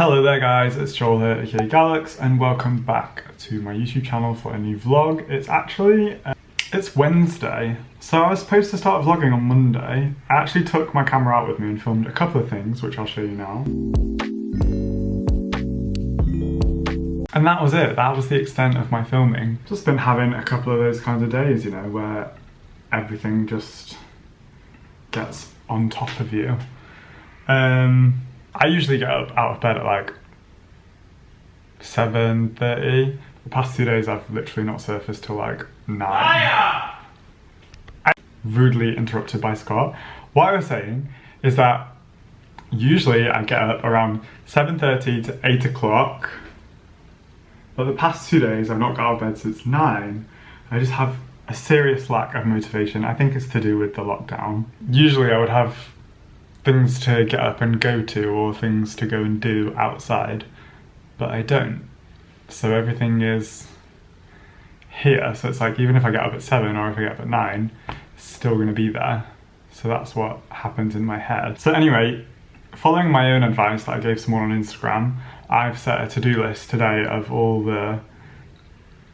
Hello there guys, it's Joel here, aka Gallucks, and welcome back to my YouTube channel for a new vlog. It's Wednesday, so I was supposed to start vlogging on Monday. I actually took my camera out with me and filmed a couple of things, which I'll show you now. And that was it, that was the extent of my filming. Just been having a couple of those kinds of days, you know, where everything just gets on top of you. I usually get up out of bed at like 7:30. The past 2 days I've literally not surfaced till like 9. I'm rudely interrupted by Scott. What I was saying is that usually I get up around 7:30 to 8 o'clock, but the past 2 days I've not got out of bed since 9. I just have a serious lack of motivation. I think it's to do with the lockdown. Usually I would have things to get up and go to, or things to go and do outside, but I don't. So everything is here, so it's like even if I get up at 7 or if I get up at 9, it's still gonna be there. So that's what happens in my head. So anyway, following my own advice that I gave someone on Instagram, I've set a to-do list today of all the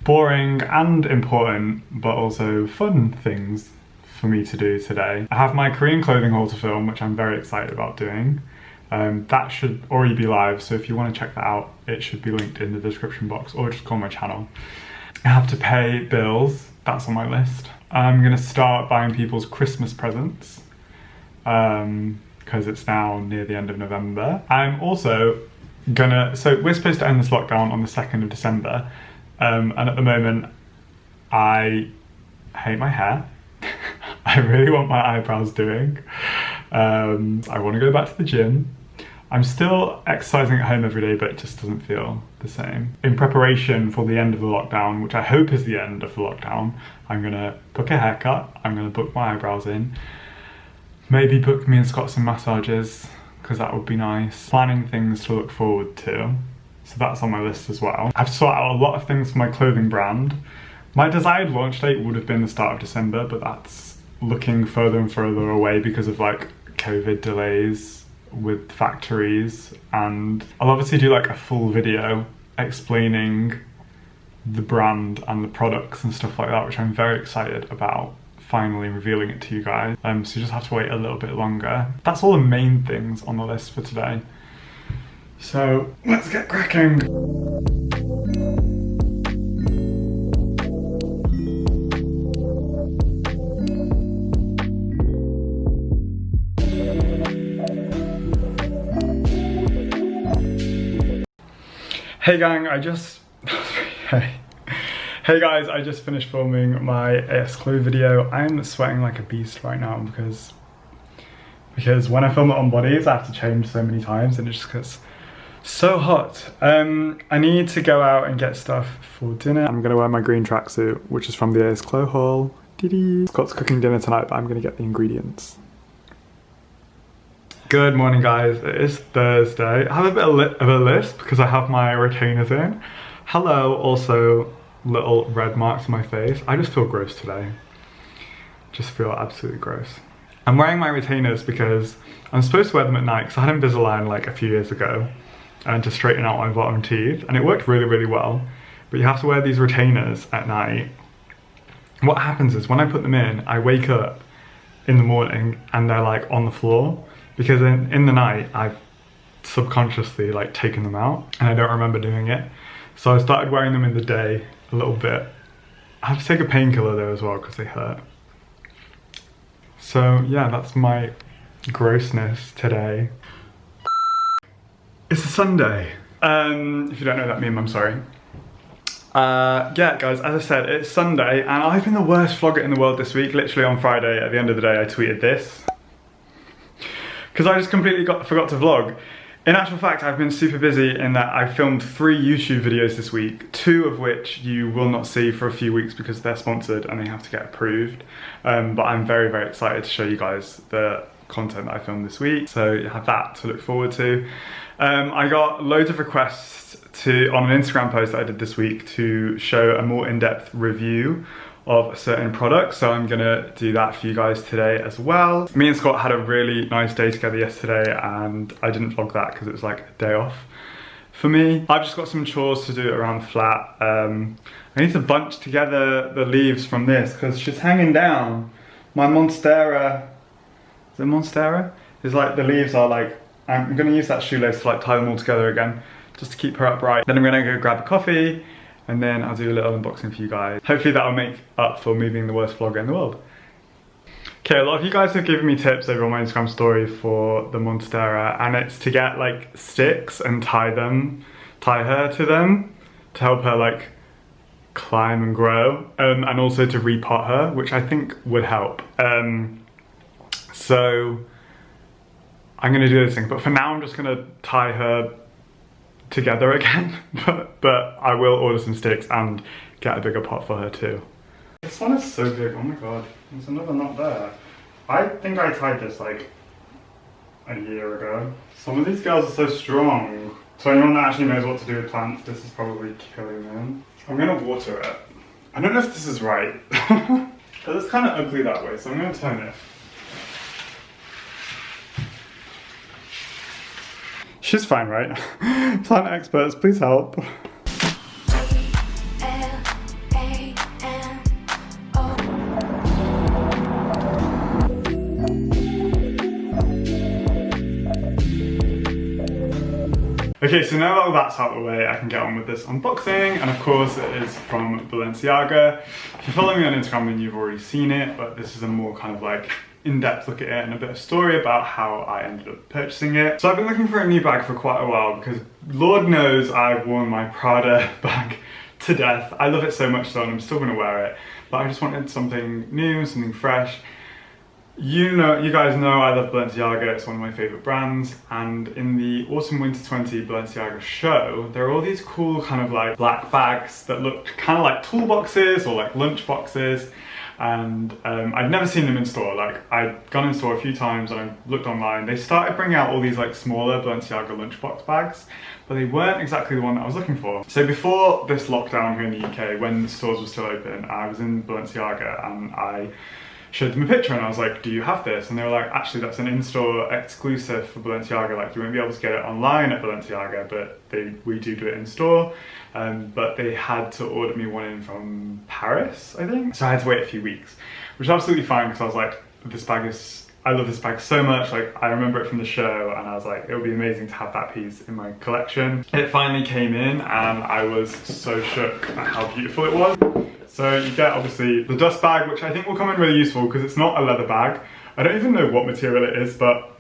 boring and important but also fun things for me to do today. I have my Korean clothing haul to film, which I'm very excited about doing. That should already be live, so if you want to check that out, it should be linked in the description box, or just call my channel. I have to pay bills, that's on my list. I'm gonna start buying people's Christmas presents, because it's now near the end of November. I'm also so we're supposed to end this lockdown on the 2nd of December, and at the moment, I hate my hair. I really want my eyebrows doing. I want to go back to the gym. I'm still exercising at home every day, but it just doesn't feel the same. In preparation for the end of the lockdown, which I hope is the end of the lockdown, I'm gonna book a haircut, I'm gonna book my eyebrows in, maybe book me and Scott some massages, because that would be nice. Planning things to look forward to, so that's on my list as well. I've sorted out a lot of things for my clothing brand. My desired launch date would have been the start of December, but that's looking further and further away because of like COVID delays with factories. And I'll obviously do like a full video explaining the brand and the products and stuff like that, which I'm very excited about finally revealing it to you guys. So you just have to wait a little bit longer. That's all the main things on the list for today. So let's get cracking. Hey gang, Hey guys, I just finished filming my AS Clue video. I'm sweating like a beast right now because when I film it on bodies, I have to change so many times and it just gets so hot. I need to go out and get stuff for dinner. I'm gonna wear my green tracksuit, which is from the AS Clue haul. Scott's cooking dinner tonight, but I'm gonna get the ingredients. Good morning guys, it is Thursday. I have a bit of a list because I have my retainers in. Hello, also little red marks on my face. I just feel gross today. Just feel absolutely gross. I'm wearing my retainers because I'm supposed to wear them at night because I had Invisalign like a few years ago and to straighten out my bottom teeth, and it worked really, really well. But you have to wear these retainers at night. What happens is when I put them in, I wake up in the morning and they're like on the floor. Because in the night, I've subconsciously like taken them out and I don't remember doing it. So I started wearing them in the day a little bit. I have to take a painkiller though as well because they hurt. So yeah, that's my grossness today. It's a Sunday. If you don't know that meme, I'm sorry. Yeah guys, as I said, it's Sunday and I've been the worst vlogger in the world this week. Literally on Friday, at the end of the day, I tweeted this. Because I just completely forgot to vlog. In actual fact, I've been super busy in that I filmed 3 YouTube videos this week, 2 of which you will not see for a few weeks because they're sponsored and they have to get approved. But I'm very, very excited to show you guys the content that I filmed this week. So you have that to look forward to. I got loads of requests on an Instagram post that I did this week to show a more in-depth review of certain products, so I'm gonna do that for you guys today as well. Me and Scott had a really nice day together yesterday and I didn't vlog that because it was like a day off. for me. I've just got some chores to do around the flat. I need to bunch together the leaves from this because she's hanging down. My Monstera, is it Monstera? It's like the leaves are like, I'm gonna use that shoelace to like tie them all together again just to keep her upright. Then I'm gonna go grab a coffee and then I'll do a little unboxing for you guys. Hopefully that'll make up for me being the worst vlogger in the world. Okay, a lot of you guys have given me tips over on my Instagram story for the Monstera, and it's to get like sticks and tie her to them to help her like climb and grow, and also to repot her, which I think would help. So I'm gonna do this thing, but for now I'm just gonna tie her together again, but I will order some sticks and get a bigger pot for her too. This one is so big, oh my god, there's another knot there. I think I tied this like a year ago. Some of these girls are so strong. So anyone that actually knows what to do with plants, this is probably killing them. I'm gonna water it. I don't know if this is right. It's kind of ugly that way, so I'm gonna turn it. She's fine, right? Plant experts, please help. Okay, so now that all that's out of the way, I can get on with this unboxing, and of course it is from Balenciaga. If you follow me on Instagram then you've already seen it, but this is a more kind of like in-depth look at it and a bit of story about how I ended up purchasing it. So I've been looking for a new bag for quite a while because Lord knows I've worn my Prada bag to death. I love it so much though, and I'm still gonna wear it, but I just wanted something new, something fresh. You guys know I love Balenciaga, it's one of my favourite brands, and in the Autumn Winter 20 Balenciaga show, there are all these cool kind of like black bags that look kind of like toolboxes or like lunchboxes, and I'd never seen them in store. Like, I'd gone in store a few times and I looked online. They started bringing out all these like smaller Balenciaga lunchbox bags, but they weren't exactly the one that I was looking for. So before this lockdown here in the UK, when the stores were still open, I was in Balenciaga and I showed them a picture and I was like, do you have this? And they were like, actually that's an in-store exclusive for Balenciaga, like you won't be able to get it online at Balenciaga, but we do it in store. But they had to order me one in from Paris, I think. So I had to wait a few weeks, which is absolutely fine because I was like, I love this bag so much, like I remember it from the show and I was like, it would be amazing to have that piece in my collection. It finally came in and I was so shook at how beautiful it was. So you get obviously the dust bag, which I think will come in really useful because it's not a leather bag. I don't even know what material it is, but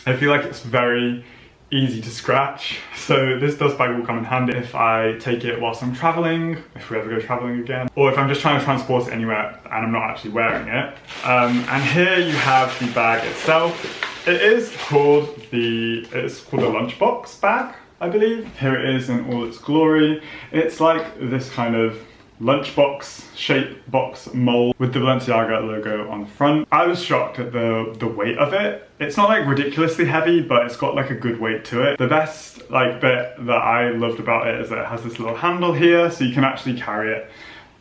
I feel like it's very easy to scratch. So this dust bag will come in handy if I take it whilst I'm traveling, if we ever go traveling again, or if I'm just trying to transport it anywhere and I'm not actually wearing it. And here you have the bag itself. It is called the Lunchbox bag, I believe. Here it is in all its glory. It's like this kind of lunchbox shape box mold with the Balenciaga logo on the front. I was shocked at the weight of it. It's not like ridiculously heavy, but it's got like a good weight to it. The best like bit that I loved about it is that it has this little handle here, so you can actually carry it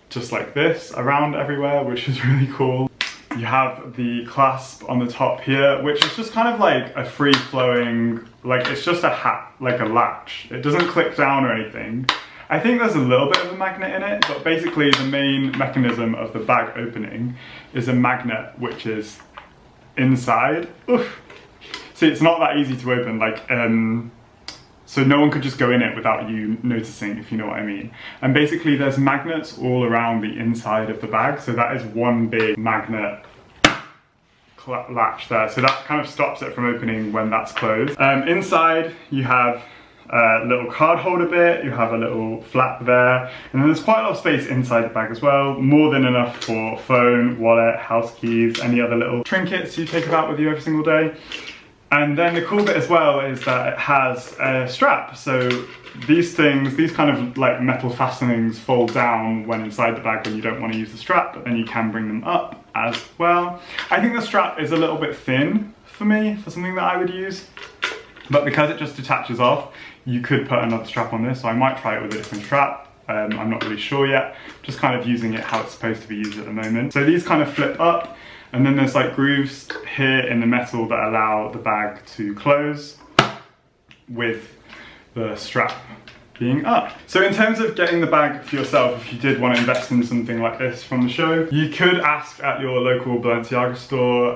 just like this around everywhere, which is really cool. You have the clasp on the top here, which is just kind of like a free flowing, like it's just a hat, like a latch. It doesn't click down or anything. I think there's a little bit of a magnet in it, but basically the main mechanism of the bag opening is a magnet which is inside. Oof. See, it's not that easy to open, like, so no one could just go in it without you noticing, if you know what I mean. And basically there's magnets all around the inside of the bag, so that is one big magnet latch there, so that kind of stops it from opening when that's closed. Inside you have a little card holder bit, you have a little flap there, and then there's quite a lot of space inside the bag as well, more than enough for phone, wallet, house keys, any other little trinkets you take about with you every single day. And then the cool bit as well is that it has a strap, so these kind of like metal fastenings fold down when inside the bag when you don't want to use the strap, but then you can bring them up as well. I think the strap is a little bit thin for me, for something that I would use, but because it just detaches off, you could put another strap on this, so I might try it with a different strap. I'm not really sure yet, just kind of using it how it's supposed to be used at the moment. So these kind of flip up, and then there's like grooves here in the metal that allow the bag to close with the strap being up. So in terms of getting the bag for yourself, if you did want to invest in something like this from the show, you could ask at your local Balenciaga store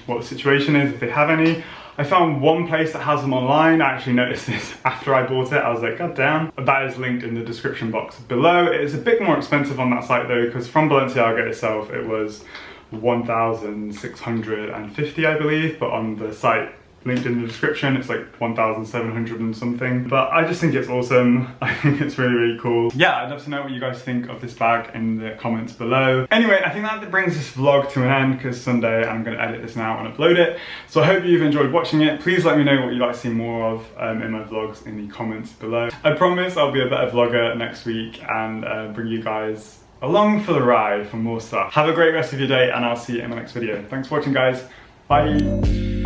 what the situation is, if they have any. I found one place that has them online. I actually noticed this after I bought it. I was like, God damn. That is linked in the description box below. It is a bit more expensive on that site though, because from Balenciaga itself, it was 1,650, I believe, but on the site linked in the description, it's like 1,700 and something. But I just think it's awesome. I think it's really, really cool. Yeah, I'd love to know what you guys think of this bag in the comments below. Anyway, I think that brings this vlog to an end, because Sunday I'm going to edit this now and upload it. So I hope you've enjoyed watching it. Please let me know what you'd like to see more of in my vlogs in the comments below. I promise I'll be a better vlogger next week and bring you guys along for the ride for more stuff. Have a great rest of your day, and I'll see you in my next video. Thanks for watching, guys. Bye.